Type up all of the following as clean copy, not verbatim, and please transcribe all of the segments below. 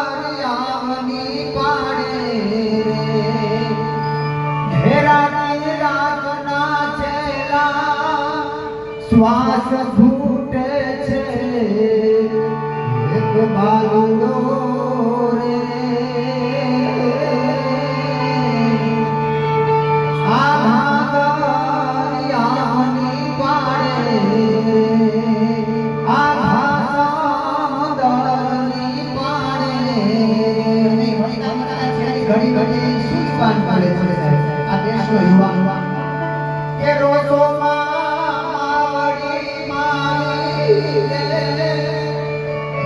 દરિયાની પાડે ઘેરાની રાતના છેલા શ્વાસ ફૂટે છે એક બાલુડો રે દરિયાની પાડે ઘડી ઘડી સુજપાન કરે છે આ દેશનો યુવા કે રોજો માવડી મારી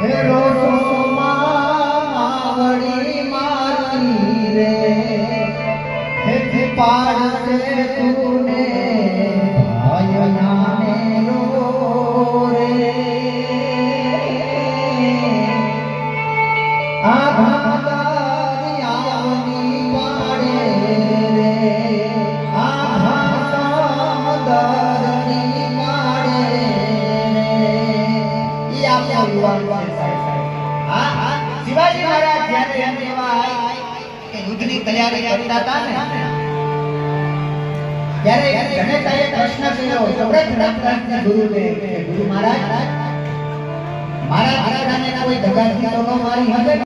હે રોજો માવડી મારી રે હે પાડ દે તુને ભયનાને રો રે આ શિવાજી મહારાજ જ્યારે એમ એવા કે યુદ્ધની તૈયારી કરતા હતા ને ત્યારે જનેતાએ પ્રશ્ન કર્યો સૌરભ રામદાસના ગુરુદેવ ગુરુ મહારાજ મારા આરાધનાને કોઈ દગાથી તો ન મારી હશે